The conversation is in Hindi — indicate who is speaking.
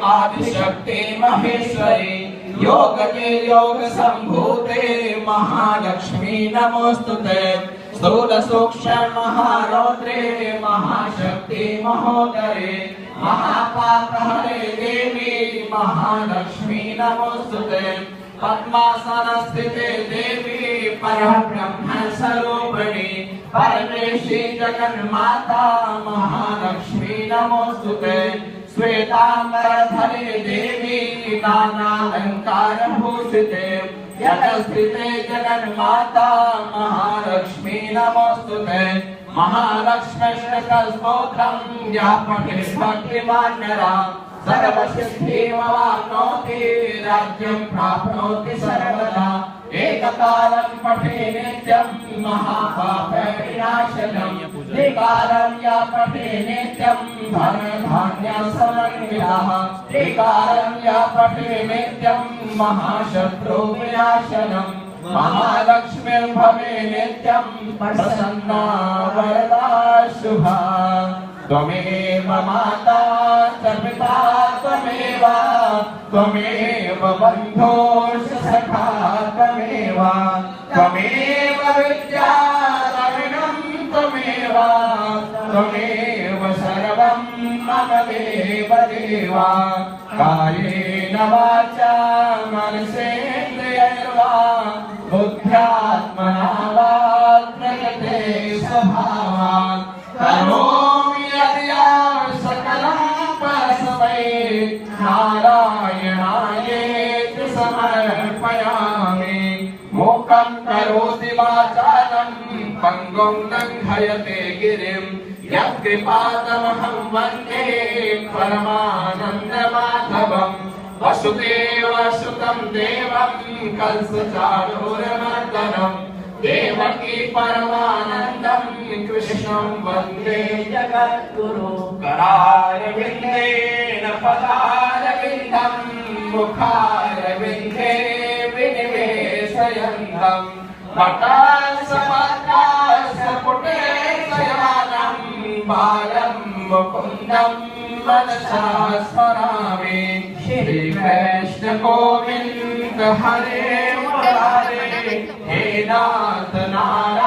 Speaker 1: आदिशक्ति महेश्वरी योग के योग संभूते महालक्ष्मी नमोस्तुते स्थूल सूक्ष्म महारौद्रे महाशक्ति महोदरे महापाप हरे देवी महालक्ष्मी नमोस्तुते पद्मासन स्थिते देवी परब्रह्म स्वरूपिणी परमेश्वरी जगन्माता महालक्ष्मी नमोस्तुते श्वेतांबरधरे देवी नानालंकार भूषिते जगस्थिते जगन्माता महालक्ष्मी नमोस्तुते महालक्ष्मीष्टकस्तोत्रम् यः पठेत् भक्तिमान् नरः सर्वसिद्धिमवाप्नोति राज्यं प्राप्नोति सर्वदा एककालं पठे नित्यं महापापविनाशनं त्रिकालं या पठे नित्यं धनधान्यसमन्वितः त्रिकालं या पठे नित्यं महाशत्रुविनाशनं महालक्ष्मीर्भवे नित्यं प्रसन्ना वरदा शुभा त्वमेव माता च पिता त्वमेव बन्धुश्च सखा त्वमेव विद्या द्रविणं त्वमेव सर्वं मम देव देवा कायेन वाचा मनसेन्द्रियैर्वा बुद्ध्यात्मना वा प्रकृते स्वभावात् करोमि सकलं परस्मै नारायणायेति समर्पयामि मूकं करोति वाचालं पङ्गुं लङ्घयते गिरिं यत्कृपातमहं वन्दे परमानन्दमाधवं वसुदेवसुतं देवं कंसचाणूरमर्दनं देवकी परमानन्दं कृष्णं वन्दे जगद्गुरुं करारविन्देन पदारविन्दं मुखारविन्दे विनिवेशयन्तं पटासपटासपुटे शयानं बालं मुकुन्दं मनसा स्मरामि श्रीकृष्ण गोविन्द हरे मुरारे हे नाथ नारायण